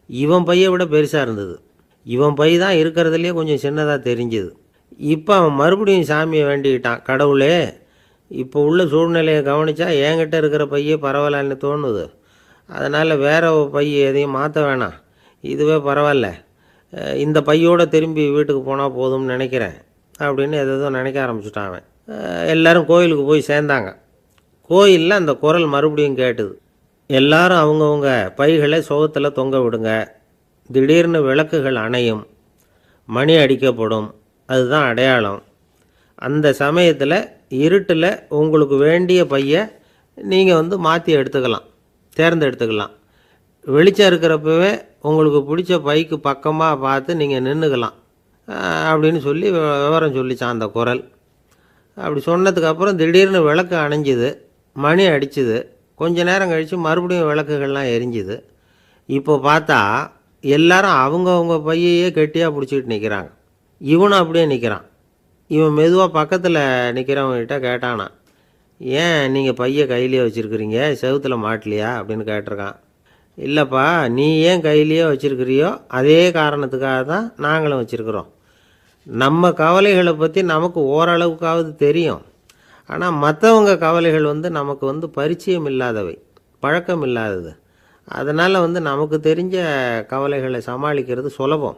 இவன் பையை விட பெருசாக இருந்தது. இவன் பை தான் இருக்கிறதுலையே கொஞ்சம் சின்னதாக தெரிஞ்சுது. இப்போ அவன் மறுபடியும் சாமியை வேண்டிக்கிட்டான். கடவுளே, இப்போ உள்ள சூழ்நிலையை கவனித்தா என்கிட்ட இருக்கிற பையே பரவாயில்லன்னு தோணுது. அதனால் வேற பை எதையும் மாற்ற வேணாம், இதுவே பரவாயில்ல, இந்த பையோடு திரும்பி வீட்டுக்கு போனால் போதும்னு நினைக்கிறேன் அப்படின்னு எதோ நினைக்க ஆரம்பிச்சுட்டான் அவன். எல்லோரும் கோயிலுக்கு போய் சேர்ந்தாங்க. கோயிலில் அந்த குரல் மறுபடியும் கேட்டுது. எல்லாரும் அவங்கவுங்க பைகளை சுகத்தில் தொங்க விடுங்க. திடீர்னு விளக்குகள் அணையும், மணி அடிக்கப்படும், அதுதான் அடையாளம். அந்த சமயத்தில் இருட்டில் உங்களுக்கு வேண்டிய பையை நீங்கள் மாற்றி எடுத்துக்கலாம், தேர்ந்தெடுத்துக்கலாம். வெளிச்சம் இருக்கிறப்பவே உங்களுக்கு பிடிச்ச பைக்கு பக்கமாக பார்த்து நீங்கள் நின்றுக்கலாம் அப்படின்னு சொல்லி விவரம் சொல்லிச்சான் அந்த குரல். அப்படி சொன்னதுக்கப்புறம் திடீர்னு விளக்கு அணைஞ்சிது, மணி அடிச்சுது. கொஞ்ச நேரம் கழித்து மறுபடியும் விளக்குகள்லாம் எரிஞ்சுது. இப்போ பார்த்தா எல்லாரும் அவங்கவுங்க பையையே கெட்டியாக பிடிச்சிக்கிட்டு நிற்கிறாங்க. இவனும் அப்படியே நிற்கிறான். இவன் மெதுவாக பக்கத்தில் நிற்கிறவங்ககிட்ட கேட்டானா, ஏன் நீங்கள் பையை கையிலேயே வச்சுருக்கிறீங்க, செவுத்தில் மாட்டலையா அப்படின்னு கேட்டிருக்கான். இல்லைப்பா, நீ ஏன் கையிலேயே வச்சுருக்கிறியோ அதே காரணத்துக்காக தான் நாங்களும் வச்சுருக்குறோம். நம்ம கவலைகளை பற்றி நமக்கு ஓரளவுக்காவது தெரியும். ஆனால் மற்றவங்க கவலைகள் நமக்கு பரிச்சயம் இல்லாதவை, பழக்கம் இல்லாதது. அதனால் நமக்கு தெரிஞ்ச கவலைகளை சமாளிக்கிறது சுலபம்.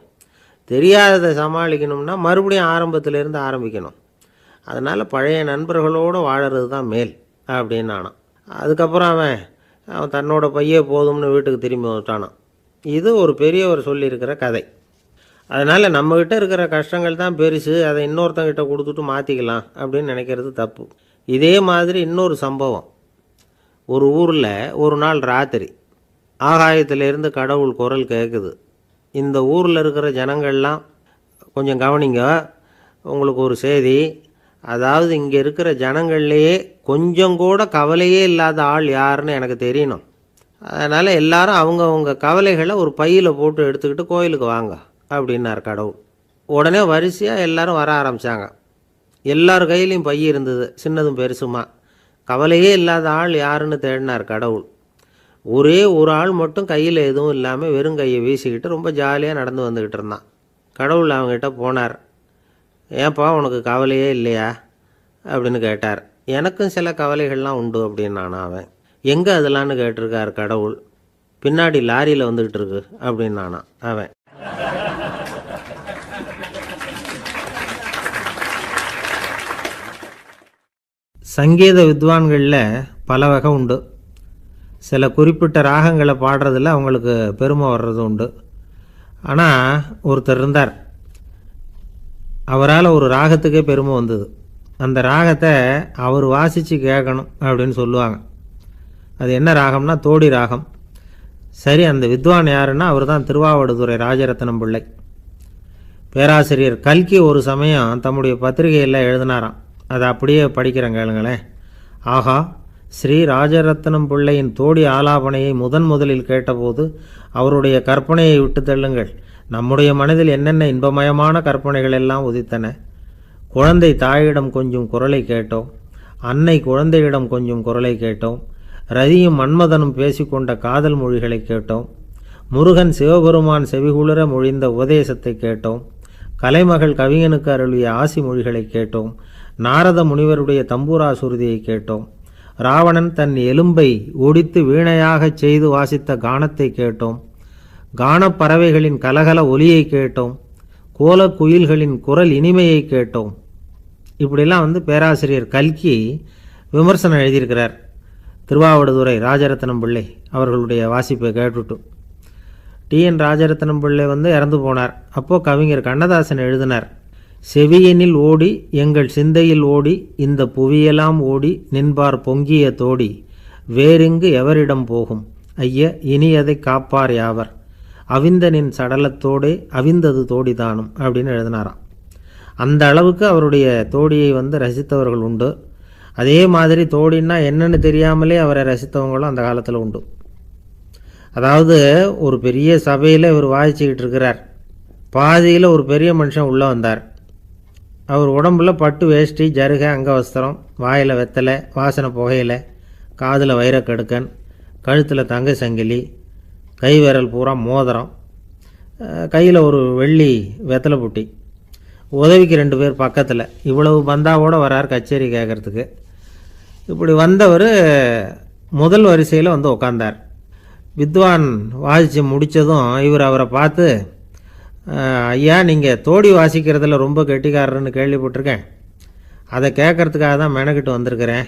தெரியாததை சமாளிக்கணும்னா மறுபடியும் ஆரம்பத்திலேருந்து ஆரம்பிக்கணும். அதனால் பழைய நண்பர்களோடு வாழறது தான் மேல் அப்படின்னு ஆனான். அதுக்கப்புறம் அவன் தன்னோட பையே போதும்னு வீட்டுக்கு திரும்பி வந்துட்டானான். இது ஒரு பெரியவர் சொல்லியிருக்கிற கதை. அதனால் நம்மக்கிட்ட இருக்கிற கஷ்டங்கள் தான் பெருசு, அதை இன்னொருத்தங்கிட்ட கொடுத்துட்டு மாற்றிக்கலாம் அப்படின்னு நினைக்கிறது தப்பு. இதே மாதிரி இன்னொரு சம்பவம். ஒரு ஊரில் ஒரு நாள் ராத்திரி ஆகாயத்திலேருந்து கடவுள் குரல் கேட்குது. இந்த ஊரில் இருக்கிற ஜனங்கள்லாம் கொஞ்சம் கவனிங்க, உங்களுக்கு ஒரு செய்தி. அதாவது இங்கே இருக்கிற ஜனங்கள்லேயே கொஞ்சம் கூட கவலையே இல்லாத ஆள் யாருன்னு எனக்கு தெரியணும். அதனால் எல்லாரும் அவங்கவுங்க கவலைகளை ஒரு பையில் போட்டு எடுத்துக்கிட்டு கோயிலுக்கு வாங்க அப்படின்னார் கடவுள். உடனே வரிசையாக எல்லாரும் வர ஆரம்பித்தாங்க. எல்லார் கையிலையும் பை இருந்தது, சின்னதும் பெருசுமா. கவலையே இல்லாத ஆள் யாருன்னு தேடினார் கடவுள். ஒரே ஒரு ஆள் மட்டும் கையில் எதுவும் இல்லாமல் வெறும் கையை வீசிக்கிட்டு ரொம்ப ஜாலியாக நடந்து வந்துக்கிட்டு இருந்தான். கடவுள் அவங்ககிட்ட போனார். ஏன்ப்பா, உனக்கு கவலையே இல்லையா அப்படின்னு கேட்டார். எனக்கும் சில கவலைகள்லாம் உண்டு அப்படின்னானா அவன். எங்கே அதெல்லாம்னு கேட்டிருக்கார் கடவுள். பின்னாடி லாரியில் வந்துக்கிட்டு இருக்கு அப்படின்னானா அவன். சங்கீத வித்வான்களில் பல வகை உண்டு. சில குறிப்பிட்ட ராகங்களை பாடுறதில் அவங்களுக்கு பெருமை வர்றது உண்டு. ஆனால் ஒருத்தர் இருந்தார், அவரால் ஒரு ராகத்துக்கே பெருமை வந்தது. அந்த ராகத்தை அவர் வாசித்து கேட்கணும் அப்படின்னு சொல்லுவாங்க. அது என்ன ராகம்னா தோடி ராகம். சரி, அந்த வித்வான் யாருன்னா அவர் தான் திருவாவடுதுறை ராஜரத்னம் பிள்ளை. பேராசிரியர் கல்கி ஒரு சமயம் தம்முடைய பத்திரிகையில் எழுதினாராம். அதை அப்படியே படிக்கிறேன் கேளுங்களேன். ஆகா, ஸ்ரீ ராஜரத்னம் பிள்ளையின் தோடி ஆலாபனையை முதலில் கேட்டபோது அவருடைய கற்பனையை விட்டு தள்ளுங்கள். நம்முடைய மனதில் என்னென்ன இன்பமயமான கற்பனைகள் எல்லாம் உதித்தன. குழந்தை தாயிடம் கொஞ்சம் குரலை கேட்டோம், அன்னை குழந்தையிடம் கொஞ்சம் குரலை கேட்டோம், ரதியும் மன்மதனும் பேசிக்கொண்ட காதல் மொழிகளை கேட்டோம், முருகன் சிவபெருமான் செவிகுளிர மொழிந்த உபதேசத்தை கேட்டோம், கலைமகள் கவிஞனுக்கு அருளிய ஆசி மொழிகளை கேட்டோம், நாரத முனிவருடைய தம்பூரா சுருதியை கேட்டோம், ராவணன் தன் எலும்பை ஒடித்து வீணையாகச் செய்து வாசித்த கானத்தை கேட்டோம், கானப்பறவைகளின் கலகல ஒலியை கேட்டோம், கோலக்குயில்களின் குரல் இனிமையை கேட்டோம். இப்படிலாம் பேராசிரியர் கல்கி விமர்சனம் எழுதியிருக்கிறார். திருவாவடுதுறை ராஜரத்னம் பிள்ளை அவர்களுடைய வாசிப்பை கேட்டுட்டு டிஎன் ராஜரத்னம் பிள்ளை இறந்து போனார். அப்போது கவிஞர் கண்ணதாசன் எழுதினார், செவியனில் ஓடி எங்கள் சிந்தையில் ஓடி இந்த புவியெல்லாம் ஓடி நின்பார் பொங்கிய தோடி வேறெங்கு எவரிடம் போகும் ஐய இனியதை காப்பார் யாவர் அவிந்தனின் சடலத்தோடே அவிந்தது தோடிதானும் அப்படின்னு எழுதினாராம். அந்த அளவுக்கு அவருடைய தோடியை ரசித்தவர்கள் உண்டு. அதே மாதிரி தோடின்னா என்னன்னு தெரியாமலே அவரை ரசித்தவங்களும் அந்த காலத்தில் உண்டு. அதாவது ஒரு பெரிய சபையில் இவர் வாசிச்சுக்கிட்டு இருக்கிறார். பாதியில் ஒரு பெரிய மனுஷன் உள்ளே வந்தார். அவர் உடம்புல பட்டு வேஷ்டி, ஜருகை, அங்கவஸ்திரம், வாயில் வெத்தலை, வாசனை புகையிலை, காதில் வைரக்கடுக்கன், கழுத்தில் தங்க சங்கிலி, கை விரல் பூரா மோதிரம், கையில் ஒரு வெள்ளி வெத்தலை புட்டி, உதவிக்கு 2 பேர் பக்கத்தில். இவ்வளவு பந்தாவோடு வரார் கச்சேரி கேட்குறதுக்கு. இப்படி வந்தவர் முதல் வரிசையில் உட்கார்ந்தார். வித்வான் வாசித்து முடித்ததும் இவர் அவரை பார்த்து, ஐயா நீங்கள் தோடி வாசிக்கிறதுல ரொம்ப கெட்டிக்காரர்னு கேள்விப்பட்டிருக்கேன், அதை கேட்குறதுக்காக தான் மெனக்கிட்டு வந்திருக்கிறேன்,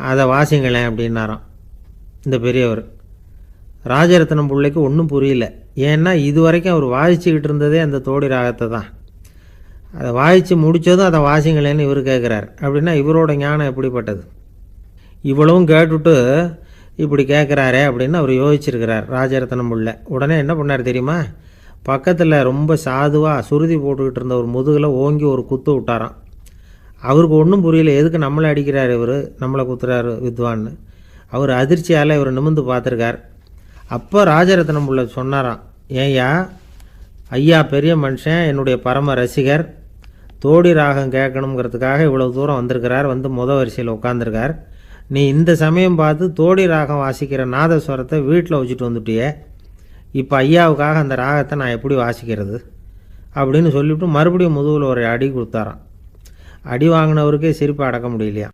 அதை வாசிங்களேன் அப்படின்னாராம் இந்த பெரியவர். ராஜரத்னம் பிள்ளைக்கு ஒன்றும் புரியல. ஏன்னா இது வரைக்கும் அவர் வாசிச்சுக்கிட்டு இருந்ததே அந்த தோடி ராகத்தை தான். அதை வாசித்து முடித்ததும் அதை வாசிங்களேன்னு இவர் கேட்குறார். அப்படின்னா இவரோட ஞானம் எப்படிப்பட்டது? இவ்வளவும் கேட்டுட்டு இப்படி கேட்குறாரே அப்படின்னு அவர் யோசிச்சிருக்கிறார் ராஜரத்னம் பிள்ளை. உடனே என்ன பண்ணார் தெரியுமா? பக்கத்தில் ரொம்ப சாதுவாக சுருதி போட்டுக்கிட்டு இருந்த ஒரு முதுகில் ஓங்கி ஒரு குத்து விட்டாராம். அவருக்கு ஒன்றும் புரியல, எதுக்கு நம்மளை அடிக்கிறார் இவர், நம்மளை குத்துறாரு வித்வான்னு. அவர் அதிர்ச்சியால் இவர் நிமிர்ந்து பார்த்துருக்கார். அப்போ ராஜரத்னம் பிள்ளை சொன்னாராம், ஏய்யா ஐயா பெரிய மனுஷன், என்னுடைய பரம ரசிகர், தோடி ராகம் கேட்கணுங்கிறதுக்காக இவ்வளோ தூரம் வந்திருக்கிறார், முத வரிசையில் உட்காந்துருக்கார். நீ இந்த சமயம் பார்த்து தோடி ராகம் வாசிக்கிற நாதஸ்வரத்தை வீட்டில் வச்சுட்டு வந்துட்டியே, இப்போ ஐயாவுக்காக அந்த ராகத்தை நான் எப்படி வாசிக்கிறது அப்படின்னு சொல்லிவிட்டு மறுபடியும் முதுகில் ஒரு அடி கொடுத்தாராம். அடி வாங்கினவருக்கே சிரிப்பை அடக்க முடியலையா.